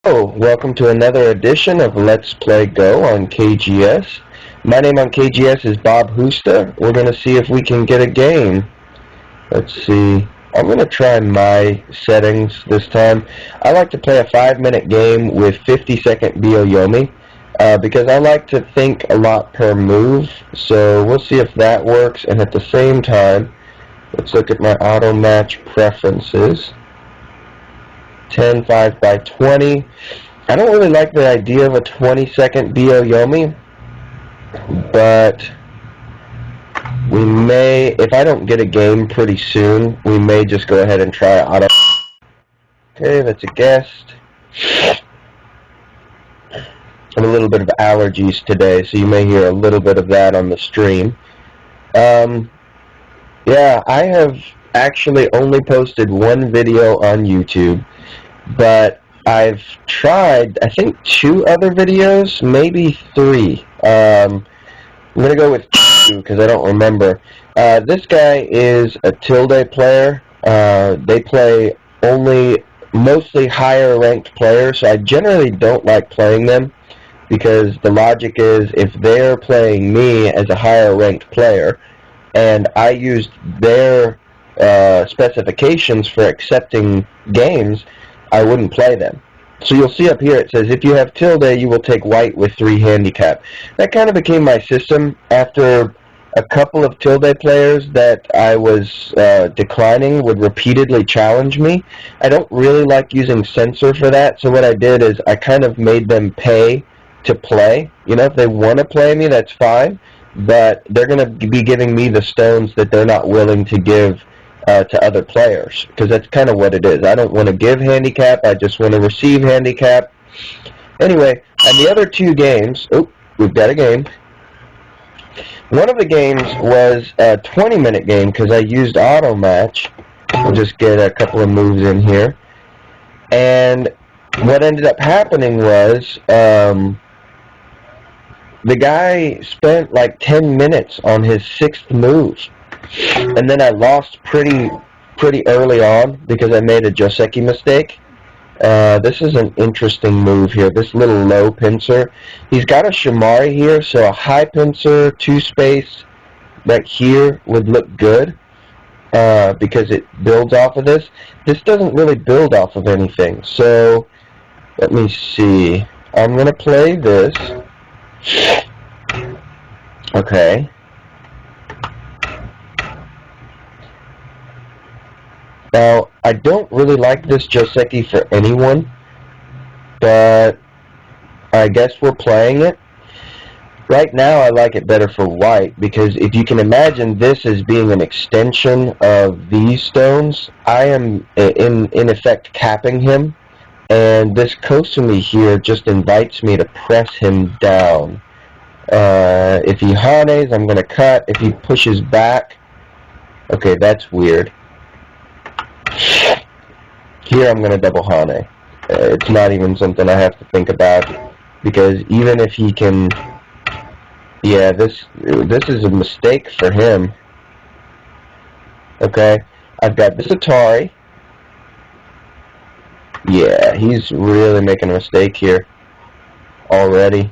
Hello, welcome to another edition of Let's Play Go on KGS. My name on KGS is Bob Husta. We're going to see if we can get a game. Let's see. I'm going to try my settings this time. I like to play a 5-minute game with 50-second Byo-Yomi because I like to think a lot per move. So we'll see if that works. And at the same time, let's look at my auto match preferences. 10, 5 by 20. I don't really like the idea of a 20-second Byo-Yomi, but we may, if I don't get a game pretty soon, we may just go ahead and try auto. Okay, that's agaist. I have a little bit of allergies today, so you may hear a little bit of that on the stream. Yeah, I have actually only posted one video on YouTube, but I've tried, I think, 2 other videos, maybe 3. I'm going to go with 2 because I don't remember. This guy is a Tilde player. They play only mostly higher ranked players, so I generally don't like playing them because the logic is if they're playing me as a higher ranked player and I used their specifications for accepting games, I wouldn't play them. So you'll see up here it says if you have Tilde, you will take white with 3 handicap. That kind of became my system after a couple of Tilde players that I was declining would repeatedly challenge me. I don't really like using censor for that, so what I did is I kind of made them pay to play. You know, if they want to play me, that's fine, but they're going to be giving me the stones that they're not willing to give to other players, because that's kind of what it is. I don't want to give handicap, I just want to receive handicap. Anyway, and the other 2 games, we've got a game. One of the games was a 20-minute game because I used auto match. We'll just get a couple of moves in here. And what ended up happening was the guy spent like 10 minutes on his 6th move. And then I lost pretty early on because I made a Joseki mistake. This is an interesting move here. This little low pincer. He's got a Shimari here, so a high pincer, 2 space right here would look good because it builds off of this. This doesn't really build off of anything. So let me see. I'm going to play this. Okay. Now, I don't really like this Joseki for anyone, but I guess we're playing it. Right now, I like it better for white, because if you can imagine this as being an extension of these stones, I am, in effect, capping him, and this Kosumi here just invites me to press him down. If he hanes, I'm going to cut. If he pushes back, okay, that's weird. Here I'm going to double hane. It's not even something I have to think about, because even if he can... Yeah, this is a mistake for him. Okay, I've got this Atari. Yeah, he's really making a mistake here already.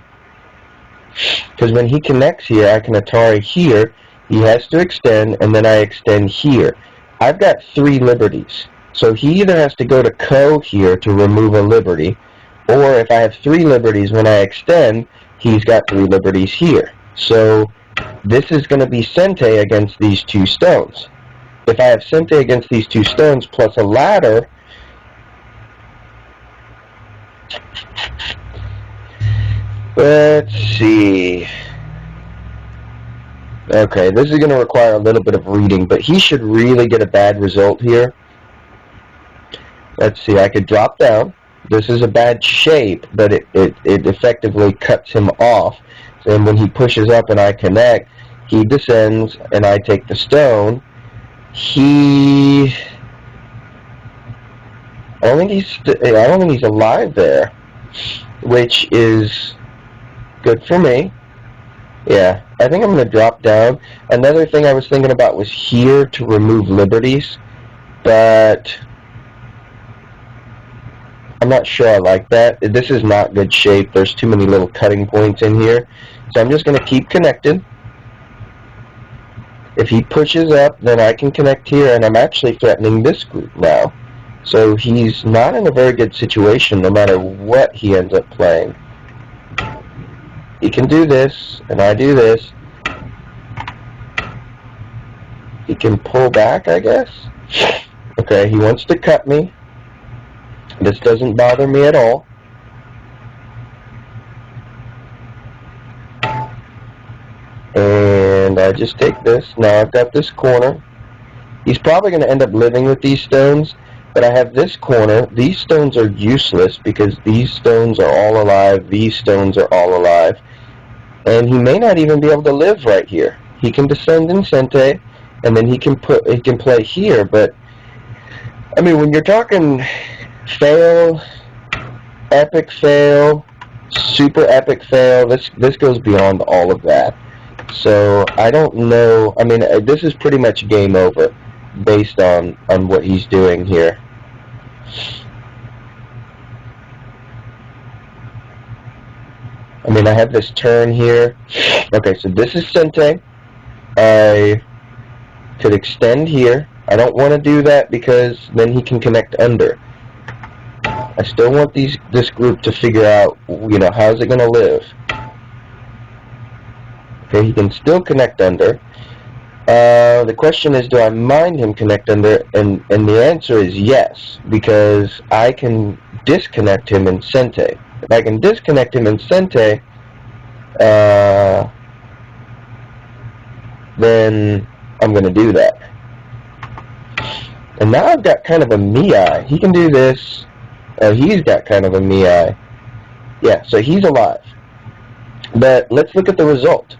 Because when he connects here, I can Atari here. He has to extend, and then I extend here. I've got 3 liberties. So he either has to go to Ko here to remove a liberty, or if I have 3 liberties when I extend, he's got 3 liberties here. So this is going to be Sente against these 2 stones. If I have Sente against these 2 stones plus a ladder, let's see. Okay, this is going to require a little bit of reading, but he should really get a bad result here. Let's see, I could drop down. This is a bad shape, but it effectively cuts him off. And when he pushes up and I connect, he descends and I take the stone. I don't think he's alive there, which is good for me. Yeah, I think I'm going to drop down. Another thing I was thinking about was here to remove liberties, but I'm not sure I like that. This is not good shape. There's too many little cutting points in here. So I'm just going to keep connected. If he pushes up, then I can connect here, and I'm actually threatening this group now. So he's not in a very good situation no matter what he ends up playing. He can do this, and I do this. He can pull back, I guess. Okay, he wants to cut me. This doesn't bother me at all. And I just take this. Now I've got this corner. He's probably going to end up living with these stones, but I have this corner. These stones are useless because these stones are all alive. These stones are all alive. And he may not even be able to live right here. He can descend in Sente, and then he can play here, but I mean, when you're talking fail, epic fail, super epic fail, this goes beyond all of that. So I don't know. I mean, this is pretty much game over based on what he's doing here. I mean, I have this turn here. Okay, so this is Sente. I could extend here. I don't want to do that because then he can connect under. I still want this group to figure out, you know, how's it going to live. Okay, he can still connect under. The question is, do I mind him connect under? And the answer is yes, because I can disconnect him in Sente. If I can disconnect him in Sente, then I'm going to do that. And now I've got kind of a Miai. He can do this. He's got kind of a Miai. Yeah, so he's alive. But let's look at the result.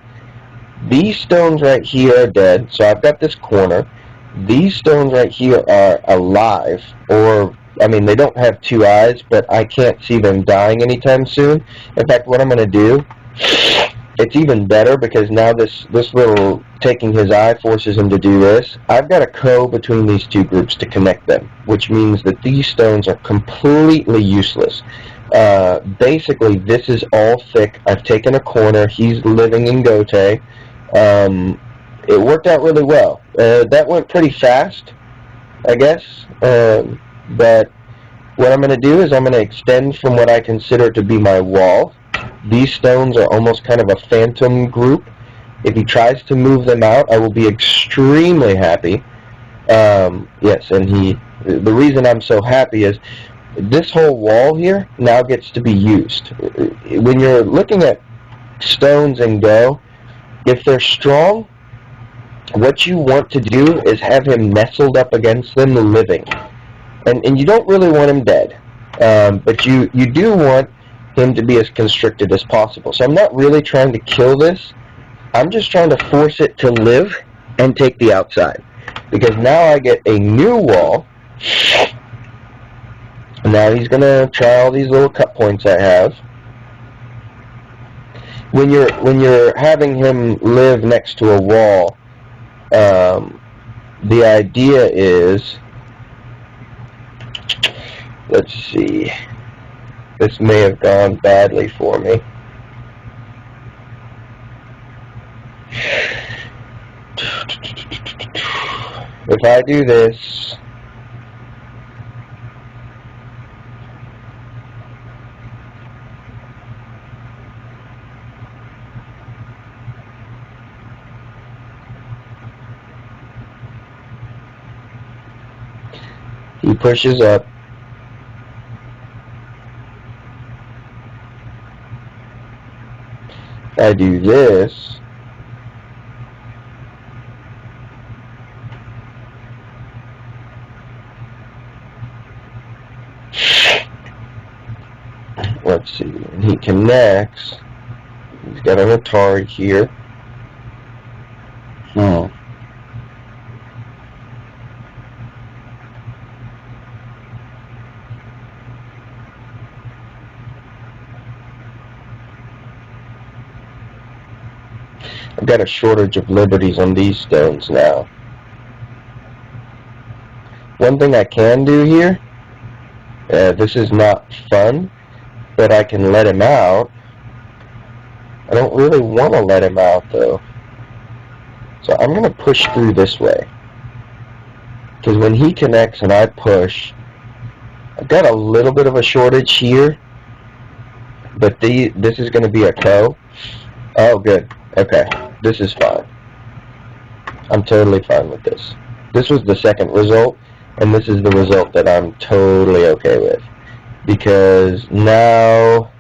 These stones right here are dead, so I've got this corner. These stones right here are alive, or, I mean, they don't have two eyes, but I can't see them dying anytime soon. In fact, what I'm going to do, it's even better because now this little taking his eye forces him to do this. I've got a ko between these two groups to connect them, which means that these stones are completely useless. Basically, this is all thick. I've taken a corner. He's living in Gote. It worked out really well. That went pretty fast, I guess. But what I'm going to do is I'm going to extend from what I consider to be my wall. These stones are almost kind of a phantom group. If he tries to move them out, I will be extremely happy. Yes, and the reason I'm so happy is this whole wall here now gets to be used. When you're looking at stones and Go, if they're strong, what you want to do is have him nestled up against them living. And you don't really want him dead. But you do want him to be as constricted as possible. So I'm not really trying to kill this. I'm just trying to force it to live and take the outside. Because now I get a new wall. Now he's going to try all these little cut points I have. When you're having him live next to a wall, the idea is, let's see, this may have gone badly for me. If I do this, he pushes up. I do this. Let's see. He connects. He's got an Atari here. I've got a shortage of liberties on these stones now. One thing I can do here This is not fun, but I can let him out. I don't really want to let him out, though. So I'm going to push through this way. Because when he connects and I push, I've got a little bit of a shortage here. But this is going to be a co. Oh, good. Okay. This is fine. I'm totally fine with this. This was the second result, and this is the result that I'm totally okay with. Because now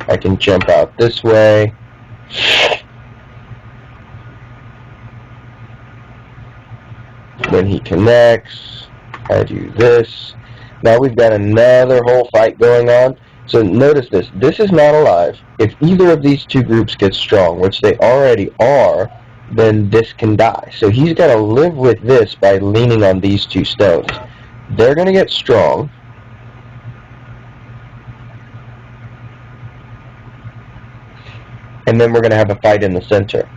I can jump out this way. When he connects, I do this. Now we've got another whole fight going on. So notice this. This is not alive. If either of these two groups gets strong, which they already are, then this can die. So he's got to live with this by leaning on these two stones. They're going to get strong. And then we're going to have a fight in the center.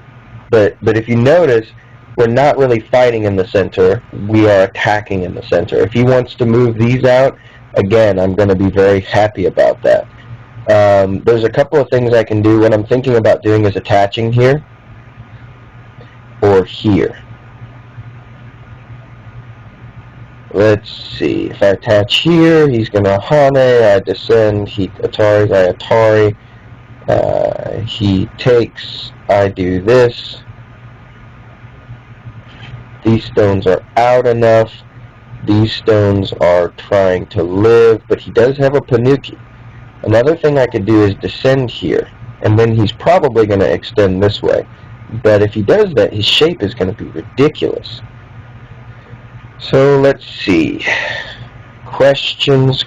But if you notice, we're not really fighting in the center. We are attacking in the center. If he wants to move these out, again, I'm going to be very happy about that. There's a couple of things I can do. What I'm thinking about doing is attaching here or here. Let's see. If I attach here, he's going to Hane. I descend. He Ataris. I Atari. He takes. I do this. These stones are out enough. These stones are trying to live, but he does have a Panuki. Another thing I could do is descend here, and then he's probably going to extend this way. But if he does that, his shape is going to be ridiculous. So let's see. Questions.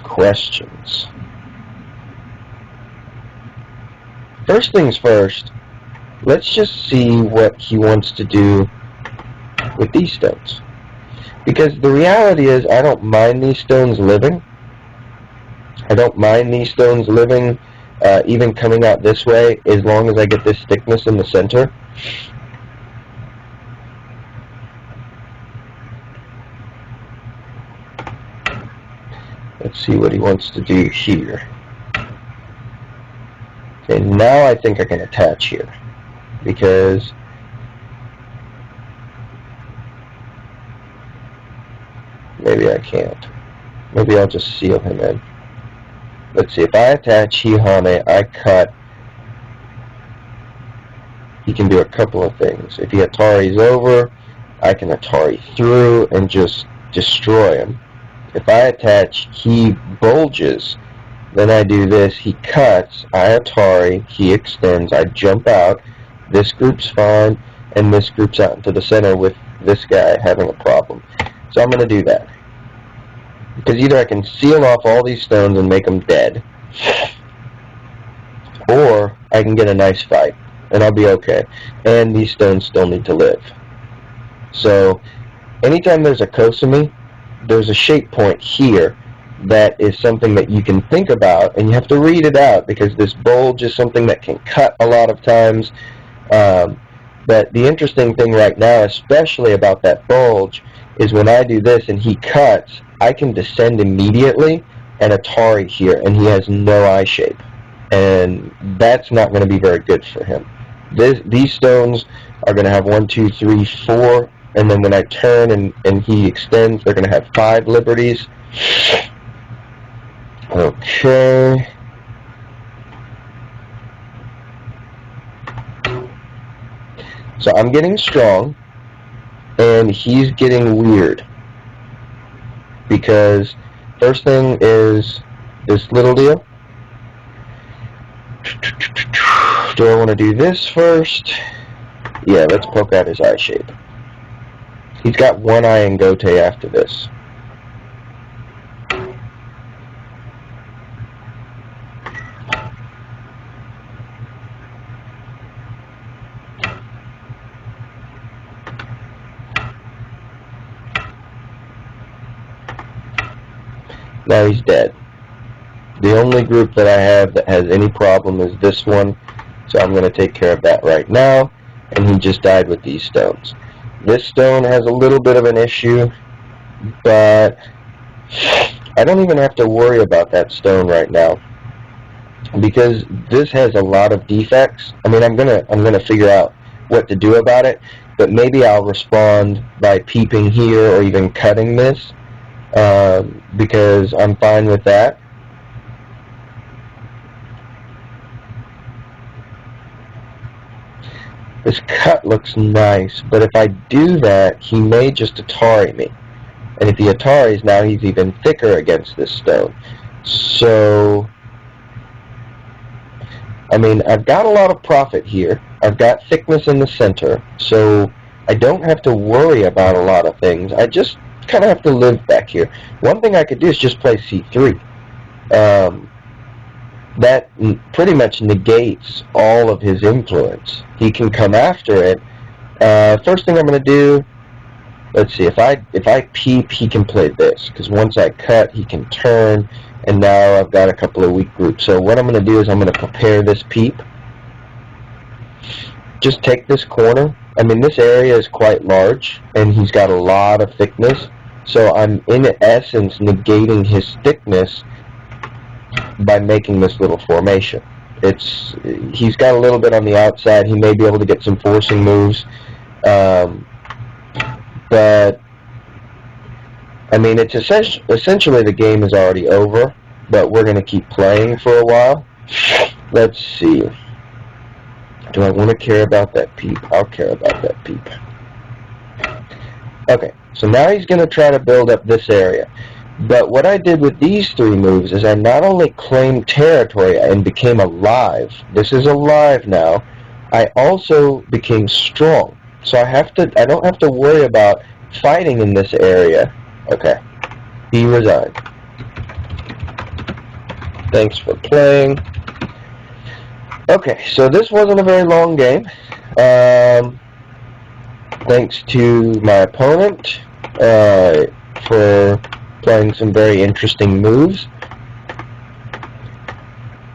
First things first, let's just see what he wants to do with these stones. Because the reality is, I don't mind these stones living. I don't mind these stones living, even coming out this way, as long as I get this thickness in the center. Let's see what he wants to do here. Okay, now I think I can attach here, because maybe I can't. Maybe I'll just seal him in. Let's see, if I attach Hihane, I cut. He can do a couple of things. If he Atari's over, I can Atari through and just destroy him. If I attach, he bulges. Then I do this, he cuts, I Atari, he extends, I jump out. This group's fine, and this group's out into the center with this guy having a problem. So I'm going to do that. Because either I can seal off all these stones and make them dead, or I can get a nice fight, and I'll be okay. And these stones still need to live. So anytime there's a Kosumi, there's a shape point here that is something that you can think about, and you have to read it out, because this bulge is something that can cut a lot of times. But the interesting thing right now, especially about that bulge, is when I do this and he cuts, I can descend immediately and Atari here, and he has no eye shape. And that's not going to be very good for him. These stones are going to have 1, 2, 3, 4, and then when I turn and he extends, they're going to have 5 liberties. Okay. So I'm getting strong, and he's getting weird. Because first thing is this little deal. Do I want to do this first? Yeah, let's poke out his eye shape. He's got one eye in Gote after this. Now he's dead. The only group that I have that has any problem is this one, so I'm going to take care of that right now, and he just died with these stones. This stone has a little bit of an issue, but I don't even have to worry about that stone right now, because this has a lot of defects. I mean, I'm gonna figure out what to do about it, but maybe I'll respond by peeping here or even cutting this, because I'm fine with that. This cut looks nice, but if I do that, he may just Atari me. And if he Ataris, now he's even thicker against this stone. So, I mean, I've got a lot of profit here. I've got thickness in the center, so I don't have to worry about a lot of things. I just kind of have to live back here. One thing I could do is just play c3. That pretty much negates all of his influence. He can come after it. First thing I'm going to do, let's see, if I peep, he can play this, because once I cut, he can turn, and now I've got a couple of weak groups. So what I'm going to do is I'm going to prepare this peep. Just take this corner. I mean, this area is quite large, and he's got a lot of thickness. So I'm, in essence, negating his thickness by making this little formation. He's got a little bit on the outside. He may be able to get some forcing moves. But, I mean, it's essentially the game is already over, but we're going to keep playing for a while. Let's see. Do I want to care about that peep? I'll care about that peep. Okay, so now he's going to try to build up this area. But what I did with these three moves is I not only claimed territory and became alive. This is alive now. I also became strong. So I don't have to worry about fighting in this area. Okay. He resigned. Thanks for playing. Okay, so this wasn't a very long game. Thanks to my opponent for playing some very interesting moves.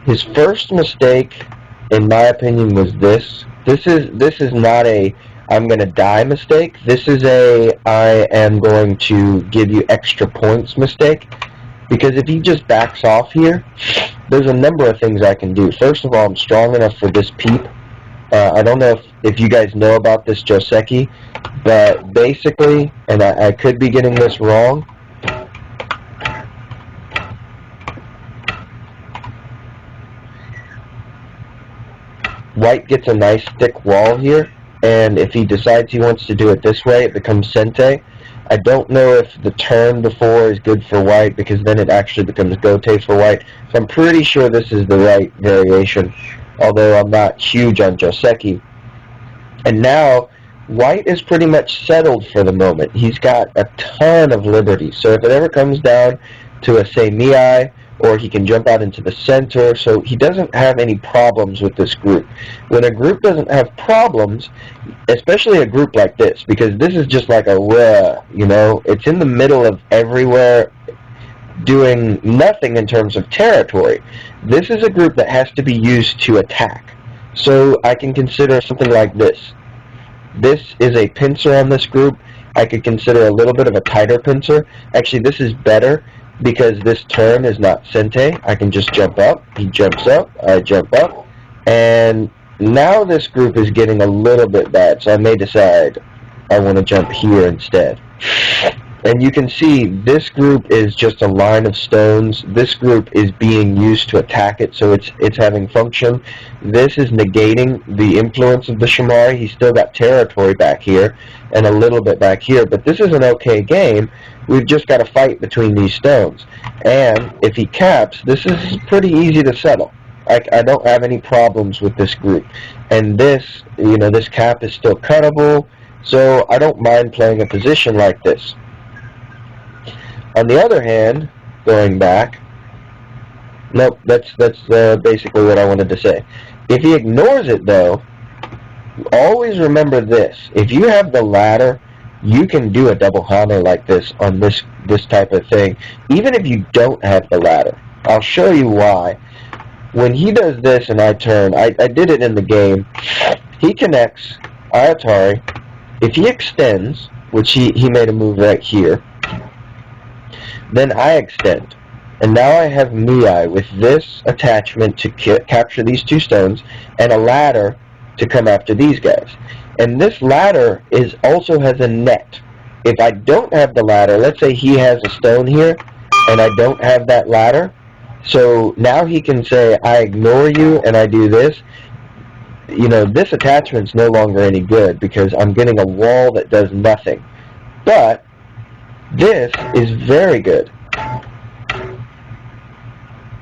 His first mistake, in my opinion, was this. This is not a I'm going to die mistake. This is a I am going to give you extra points mistake. Because if he just backs off here, there's a number of things I can do. First of all, I'm strong enough for this peep. I don't know if you guys know about this Joseki, but basically, and I could be getting this wrong, white gets a nice thick wall here, and if he decides he wants to do it this way, it becomes Sente. I don't know if the turn before is good for white, because then it actually becomes Gote for white. So I'm pretty sure this is the right variation, although I'm not huge on Joseki. And now, white is pretty much settled for the moment. He's got a ton of liberty. So if it ever comes down to a Seimei, or he can jump out into the center, so he doesn't have any problems with this group. When a group doesn't have problems, especially a group like this, because this is just like a it's in the middle of everywhere, doing nothing in terms of territory. This is a group that has to be used to attack. So I can consider something like this. This is a pincer on this group. I could consider a little bit of a tighter pincer. Actually, this is better, because this turn is not Sente. I can just jump up. He jumps up. I jump up. And now this group is getting a little bit bad, so I may decide I want to jump here instead. And you can see this group is just a line of stones. This group is being used to attack it, so it's having function. This is negating the influence of the Shamari. He's still got territory back here and a little bit back here, but this is an okay game. We've just got to fight between these stones. And if he caps, this is pretty easy to settle. I don't have any problems with this group. And this, this cap is still cuttable, so I don't mind playing a position like this. On the other hand, going back, nope, that's basically what I wanted to say. If he ignores it, though, always remember this. If you have the ladder, you can do a double Hana like this on this type of thing, even if you don't have the ladder. I'll show you why. When he does this and I turn, I did it in the game, he connects, I Atari. If he extends, which he made a move right here, Then I extend. And now I have Mii with this attachment to capture these 2 stones, and a ladder to come after these guys. And this ladder also has a net. If I don't have the ladder, let's say he has a stone here, and I don't have that ladder, so now he can say, I ignore you, and I do this. This attachment's no longer any good because I'm getting a wall that does nothing. But this is very good.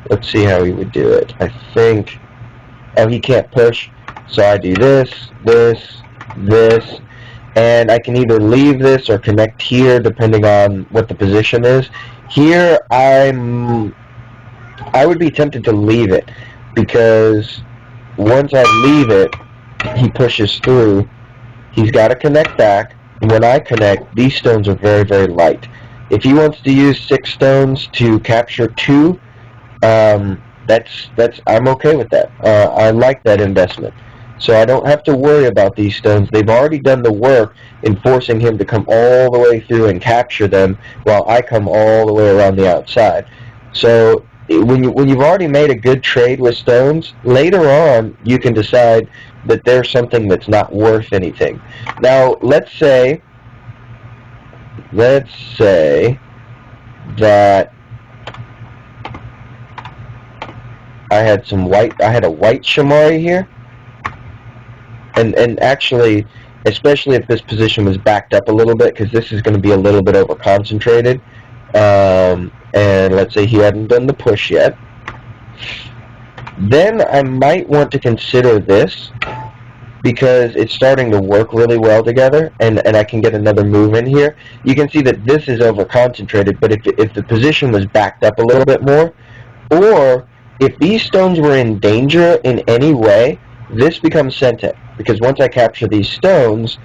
Let's see how he would do it. I think, he can't push, so I do this, this, this, and I can either leave this or connect here depending on what the position is. Here, I would be tempted to leave it, because once I leave it, he pushes through. He's got to connect back. When I connect, these stones are very, very light. If he wants to use 6 stones to capture 2, I'm okay with that. I like that investment. So I don't have to worry about these stones. They've already done the work in forcing him to come all the way through and capture them, while I come all the way around the outside. So when you've already made a good trade with stones, later on you can decide that there's something that's not worth anything. Now let's say that I had a white Shamari here, and actually, especially if this position was backed up a little bit, because this is going to be a little bit over concentrated, and let's say he hadn't done the push yet, then I might want to consider this, because it's starting to work really well together, and I can get another move in here. You can see that this is over concentrated, but if the position was backed up a little bit more, or if these stones were in danger in any way, this becomes sentient, because once I capture these stones,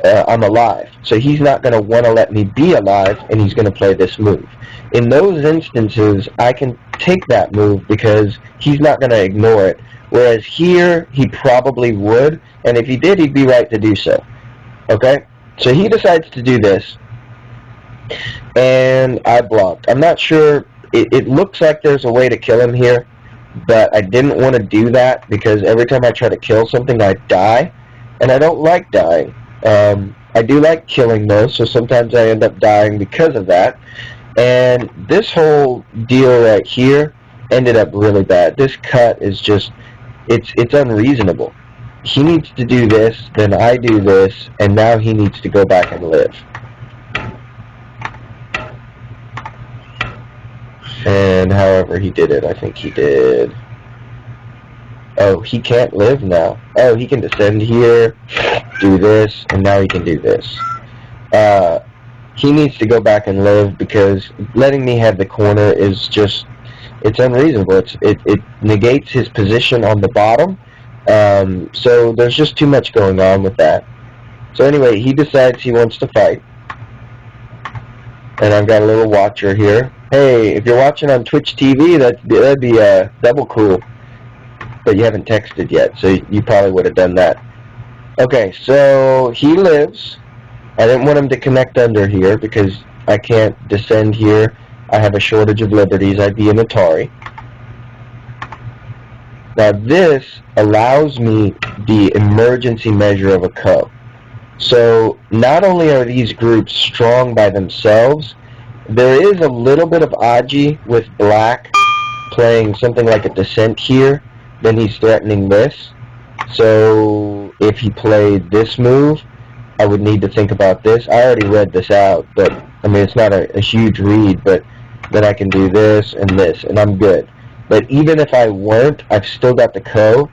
I'm alive. So he's not going to want to let me be alive, and he's going to play this move. In those instances, I can take that move because he's not going to ignore it. Whereas here, he probably would, and if he did, he'd be right to do so. Okay? So he decides to do this, and I blocked. I'm not sure. It looks like there's a way to kill him here, but I didn't want to do that because every time I try to kill something, I die, and I don't like dying. I do like killing, though, so sometimes I end up dying because of that. And this whole deal right here ended up really bad. This cut is just, it's unreasonable. He needs to do this, then I do this, and now he needs to go back and live. And however he did it, I think he did. Oh, he can't live now. Oh, he can descend here, do this, and now he can do this. He needs to go back and live because letting me have the corner is just, it's unreasonable. It negates his position on the bottom. So there's just too much going on with that. So anyway, he decides he wants to fight. And I've got a little watcher here. Hey, if you're watching on Twitch TV, that'd be double cool. But you haven't texted yet, so you probably would have done that. Okay, so he lives. I didn't want him to connect under here because I can't descend here. I have a shortage of liberties. I'd be an Atari. Now this allows me the emergency measure of a co. So not only are these groups strong by themselves, there is a little bit of Aji with black playing something like a descent here. Then he's threatening this. So if he played this move, I would need to think about this. I already read this out, but I mean it's not a huge read, but then I can do this, and I'm good. But even if I weren't, I've still got the co,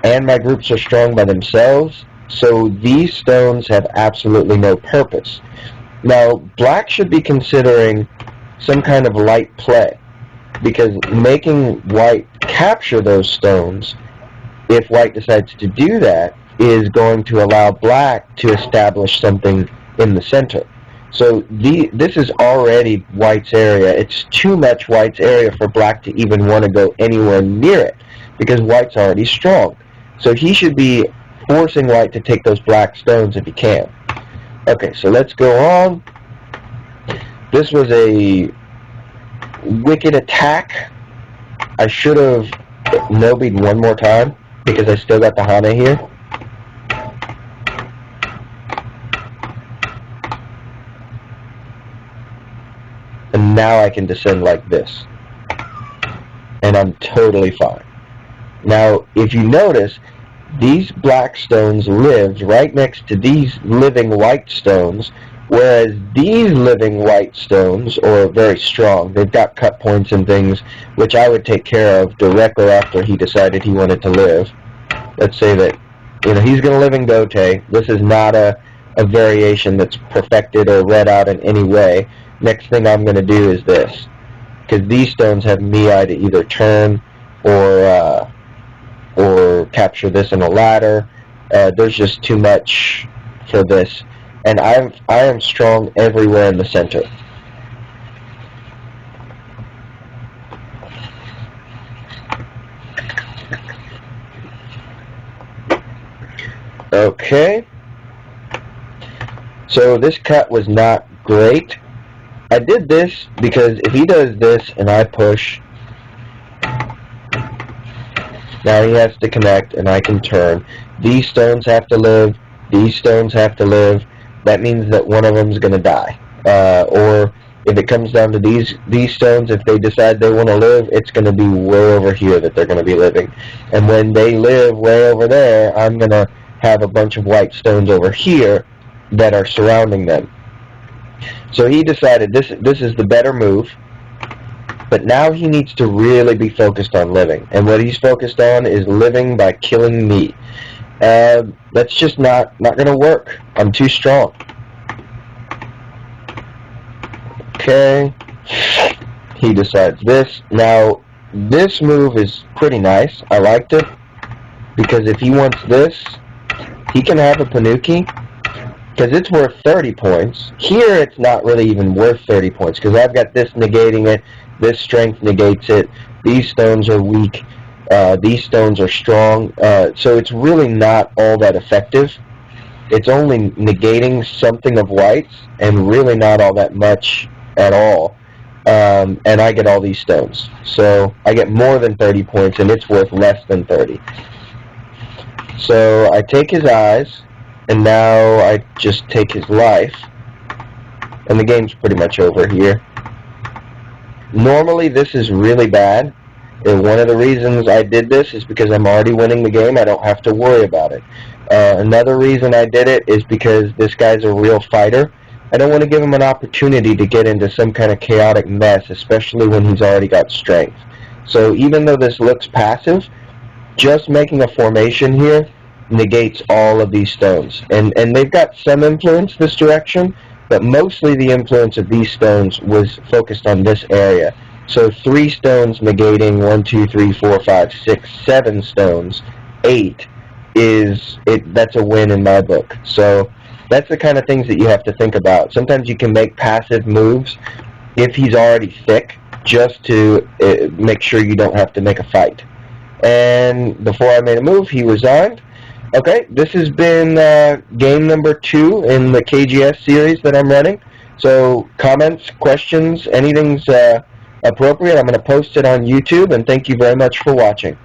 and my groups are strong by themselves, so these stones have absolutely no purpose. Now, black should be considering some kind of light play, because making white capture those stones, if white decides to do that, is going to allow black to establish something in the center. So this is already white's area. It's too much white's area for black to even want to go anywhere near it, because white's already strong. So he should be forcing white to take those black stones if he can. Okay, so let's go on. This was a Wicked Attack. I should have Nobi'd one more time because I still got the Hana here. And now I can descend like this. And I'm totally fine. Now, if you notice, these black stones lived right next to these living white stones, whereas these living white stones are very strong. They've got cut points and things, which I would take care of directly after he decided he wanted to live. Let's say that, he's going to live in Gote. This is not a variation that's perfected or read out in any way. Next thing I'm going to do is this, because these stones have Miai to either turn or capture this in a ladder. There's just too much for this, and I am strong everywhere in the center. Okay, so this cut was not great. I did this because if he does this and I push, now he has to connect and I can turn. These stones have to live. These stones have to live. That means that one of them is going to die. Or if it comes down to these stones, if they decide they want to live, it's going to be way over here that they're going to be living. And when they live way over there, I'm going to have a bunch of white stones over here that are surrounding them. So he decided this is the better move. But now he needs to really be focused on living. And what he's focused on is living by killing me. That's just not going to work. I'm too strong. Okay. He decides this. Now, this move is pretty nice. I liked it. Because if he wants this, he can have a Panuki. Because it's worth 30 points. Here, it's not really even worth 30 points. Because I've got this negating it. This strength negates it. These stones are weak. These stones are strong. So it's really not all that effective. It's only negating something of whites and really not all that much at all. And I get all these stones. So I get more than 30 points and it's worth less than 30. So I take his eyes and now I just take his life. And the game's pretty much over here. Normally, this is really bad. And one of the reasons I did this is because I'm already winning the game. I don't have to worry about it. Another reason I did it is because this guy's a real fighter. I don't want to give him an opportunity to get into some kind of chaotic mess, especially when he's already got strength. So even though this looks passive, just making a formation here negates all of these stones. And they've got some influence this direction, but mostly the influence of these stones was focused on this area. So 3 stones negating 1, 2, 3, 4, 5, 6, 7 stones. 8 that's a win in my book. So that's the kind of things that you have to think about. Sometimes you can make passive moves if he's already thick, just to make sure you don't have to make a fight. And before I made a move, he resigned. Okay, this has been game number 2 in the KGS series that I'm running. So comments, questions, anything's appropriate, I'm going to post it on YouTube, and thank you very much for watching.